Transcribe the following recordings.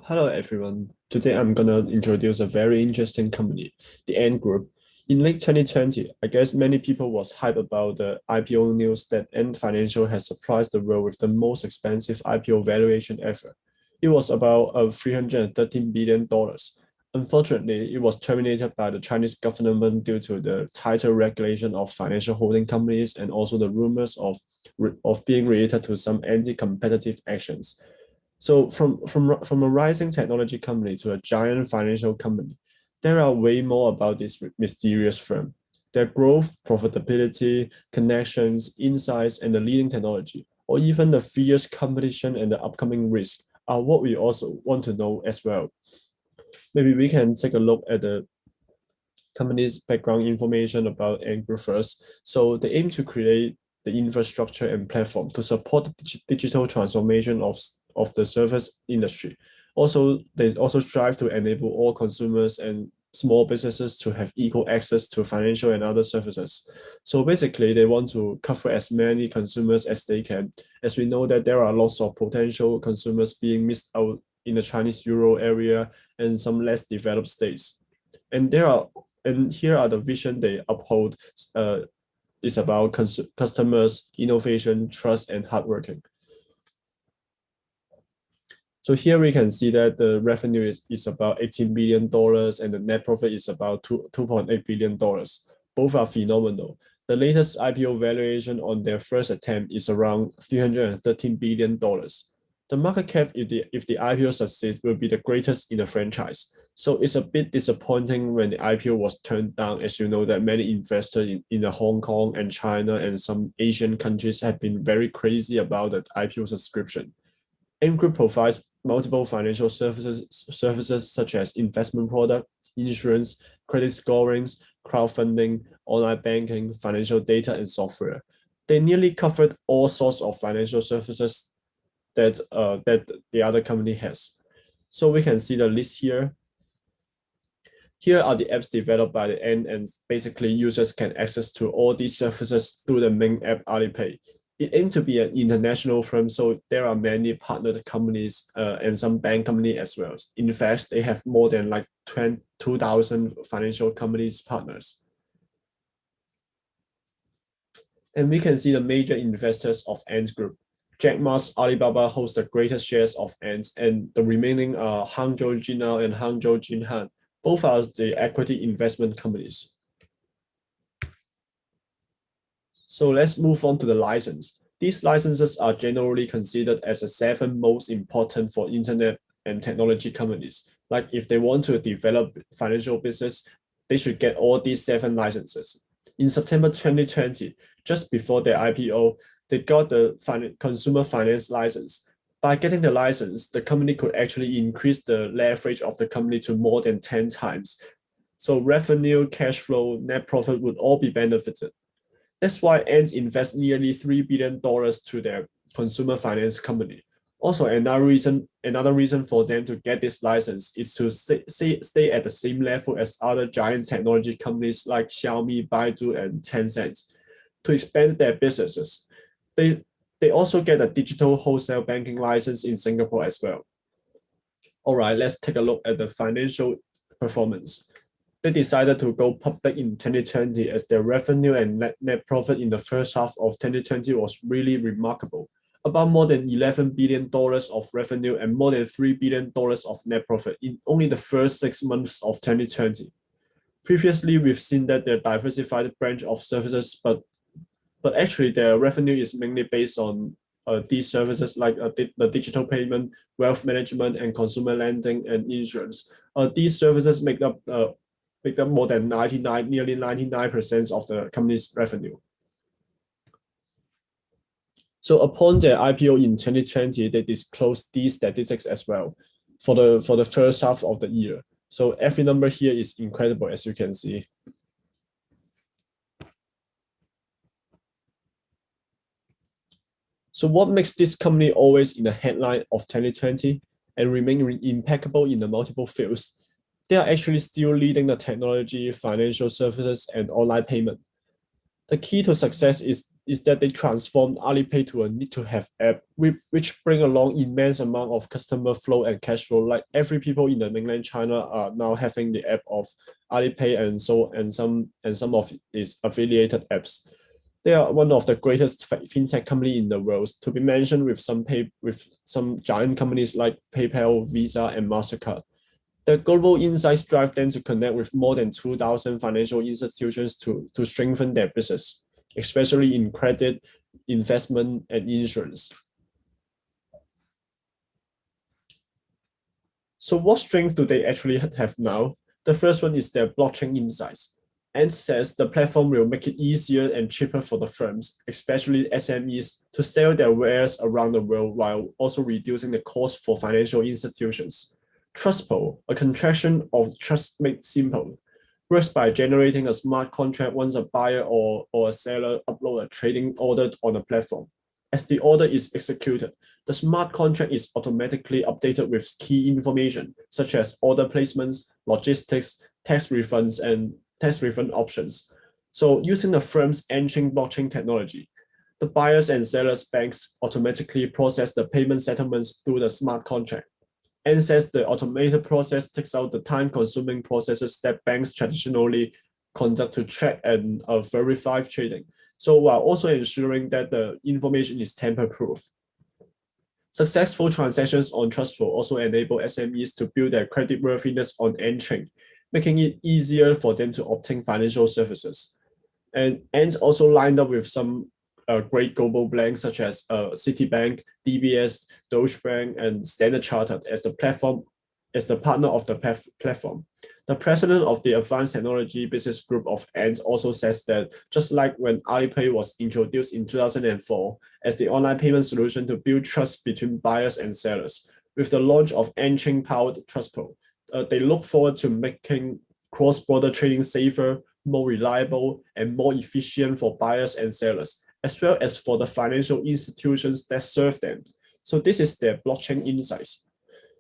Hello everyone. Today I'm gonna introduce a very interesting company, the Ant Group. In late 2020, I guess many people was hyped about the IPO news that Ant Financial has surprised the world with the most expensive IPO valuation ever. It was about $313 billion. Unfortunately, it was terminated by the Chinese government due to the tighter regulation of financial holding companies and also the rumors of being related to some anti-competitive actions. So from a rising technology company to a giant financial company, there are way more about this mysterious firm. Their growth, profitability, connections, insights, and the leading technology, or even the fierce competition and the upcoming risk are what we also want to know as well. Maybe we can take a look at the company's background information about Anchor first. So they aim to create the infrastructure and platform to support the digital transformation of the service industry. Also, they also strive to enable all consumers and small businesses to have equal access to financial and other services. So basically, they want to cover as many consumers as they can, as we know that there are lots of potential consumers being missed out in the Chinese Euro area and some less developed states. And there are and here are the vision they uphold. Is about customers, innovation, trust, and hard working. So here we can see that the revenue is about $18 billion and the net profit is about $2.8 billion. Both are phenomenal. The latest IPO valuation on their first attempt is around $313 billion. The market cap, if the IPO succeeds, will be the greatest in the franchise. So it's a bit disappointing when the IPO was turned down, as you know that many investors in the Hong Kong and China and some Asian countries have been very crazy about the IPO subscription. M Group provides multiple financial services such as investment product, insurance, credit scorings, crowdfunding, online banking, financial data, and software. They nearly covered all sorts of financial services that the other company has. So we can see the list here. Here are the apps developed by the end, and basically users can access to all these services through the main app Alipay. It aims to be an international firm, so there are many partnered companies and some bank company as well. In fact, they have more than like 2,000 financial companies partners. And we can see the major investors of Ant Group. Jack Ma's Alibaba holds the greatest shares of Ant, and the remaining are Hangzhou Jinao and Hangzhou Jinhan. Both are the equity investment companies. So let's move on to the license. These licenses are generally considered as the seven most important for internet and technology companies. Like if they want to develop financial business, they should get all these seven licenses. In September 2020, just before their IPO, they got the consumer finance license. By getting the license, the company could actually increase the leverage of the company to more than 10 times. So revenue, cash flow, net profit would all be benefited. That's why Ant invests nearly $3 billion to their consumer finance company. Also, another reason for them to get this license is to stay at the same level as other giant technology companies like Xiaomi, Baidu, and Tencent to expand their businesses. They also get a digital wholesale banking license in Singapore as well. All right, let's take a look at the financial performance. They decided to go public in 2020 as their revenue and net profit in the first half of 2020 was really remarkable. About more than $11 billion of revenue and more than $3 billion of net profit in only the first 6 months of 2020. Previously, we've seen that their diversified branch of services, but actually their revenue is mainly based on these services like the digital payment, wealth management, and consumer lending and insurance. These services make up more than nearly 99% of the company's revenue. So upon their IPO in 2020, they disclosed these statistics as well for the first half of the year. So every number here is incredible, as you can see. So what makes this company always in the headline of 2020 and remain impeccable in the multiple fields? They are actually still leading the technology, financial services, and online payment. The key to success is that they transformed Alipay to a need-to-have app, which bring along immense amount of customer flow and cash flow. Like every people in the mainland China are now having the app of Alipay and some of its affiliated apps. They are one of the greatest fintech company in the world, to be mentioned with some giant companies like PayPal, Visa, and Mastercard. The global insights drive them to connect with more than 2,000 financial institutions to strengthen their business, especially in credit, investment, and insurance. So what strength do they actually have now? The first one is their blockchain insights. And says the platform will make it easier and cheaper for the firms, especially SMEs, to sell their wares around the world while also reducing the cost for financial institutions. Trustful, a contraction of trust made simple, works by generating a smart contract once a buyer or a seller upload a trading order on a platform. As the order is executed, the smart contract is automatically updated with key information, such as order placements, logistics, tax refunds, and tax refund options. So using the firm's engine blockchain technology, the buyers and sellers banks automatically process the payment settlements through the smart contract. And says the automated process takes out the time-consuming processes that banks traditionally conduct to track and verify trading. So while also ensuring that the information is tamper-proof. Successful transactions on Trustful also enable SMEs to build their creditworthiness on N-Chain, making it easier for them to obtain financial services. And Ants also lined up with some great global banks such as Citibank, DBS, Deutsche Bank, and Standard Chartered as the partner of the platform. The president of the Advanced Technology Business Group of Ants also says that just like when Alipay was introduced in 2004 as the online payment solution to build trust between buyers and sellers, with the launch of N-Chain powered Trustful, they look forward to making cross-border trading safer, more reliable, and more efficient for buyers and sellers, as well as for the financial institutions that serve them. So this is their blockchain insights.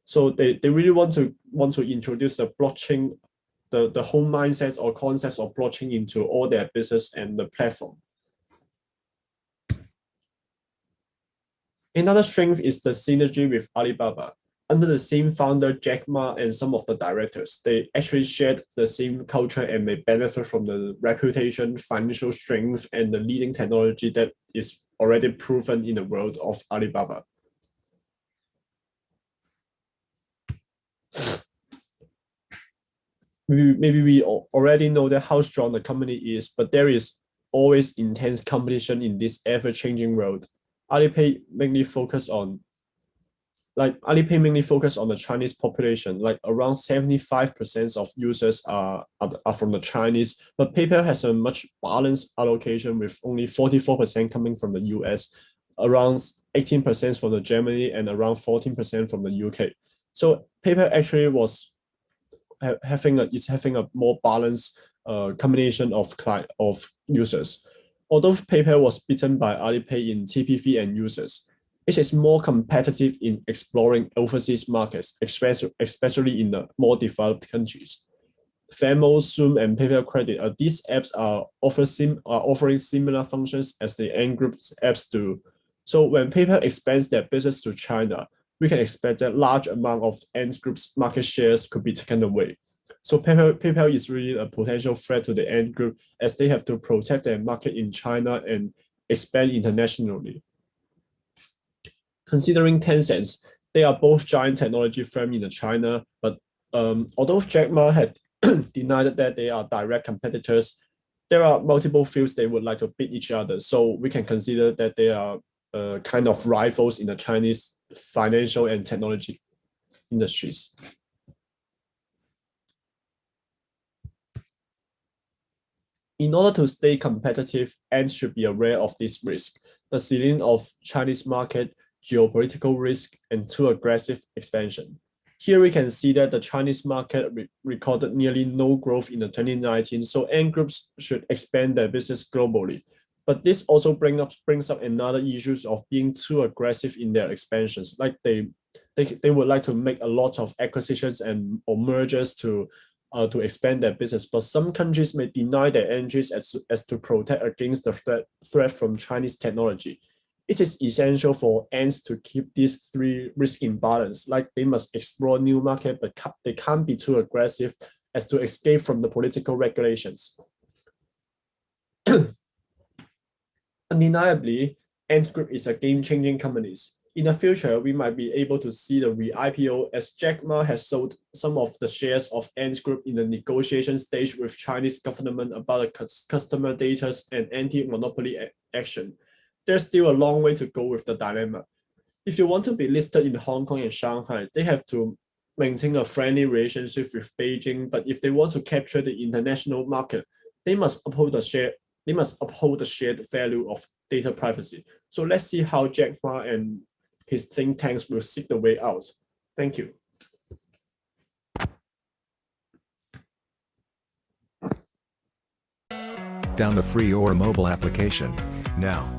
So they really want to introduce the blockchain, the whole mindsets or concepts of blockchain into all their business and the platform. Another strength is the synergy with Alibaba. Under the same founder, Jack Ma, and some of the directors, they actually shared the same culture and may benefit from the reputation, financial strength, and the leading technology that is already proven in the world of Alibaba. Maybe we already know that how strong the company is, but there is always intense competition in this ever-changing world. Alipay mainly focus on the Chinese population, like around 75% of users are from the Chinese, but PayPal has a much balanced allocation with only 44% coming from the US, around 18% from the Germany, and around 14% from the UK. So PayPal actually is having a more balanced combination of users. Although PayPal was beaten by Alipay in TPV and users, it is more competitive in exploring overseas markets, especially in the more developed countries. Venmo, Zoom, and PayPal Credit, these apps are offering similar functions as the Ant Group's apps do. So when PayPal expands their business to China, we can expect that large amount of Ant Group's market shares could be taken away. So PayPal is really a potential threat to the Ant Group as they have to protect their market in China and expand internationally. Considering Tencent, they are both giant technology firms in China, but although Jack Ma had denied that they are direct competitors, there are multiple fields they would like to beat each other. So we can consider that they are kind of rivals in the Chinese financial and technology industries. In order to stay competitive, Ants should be aware of this risk, the ceiling of Chinese market, geopolitical risk, and too aggressive expansion. Here we can see that the Chinese market recorded nearly no growth in the 2019, so Ant groups should expand their business globally. But this also brings up another issue of being too aggressive in their expansions. Like they would like to make a lot of acquisitions or mergers to to expand their business, but some countries may deny their entries as to protect against the threat from Chinese technology. It is essential for ants to keep these three risks in balance, like they must explore new market, but they can't be too aggressive as to escape from the political regulations. Undeniably, Ant Group is a game-changing company. In the future, we might be able to see the re-IPO as Jack Ma has sold some of the shares of Ant Group in the negotiation stage with Chinese government about the customer data and anti-monopoly action. There's still a long way to go with the dilemma. If you want to be listed in Hong Kong and Shanghai, they have to maintain a friendly relationship with Beijing. But if they want to capture the international market, they must uphold the shared value of data privacy. So let's see how Jack Ma and his think tanks will seek the way out. Thank you. Down the free Auro mobile application now.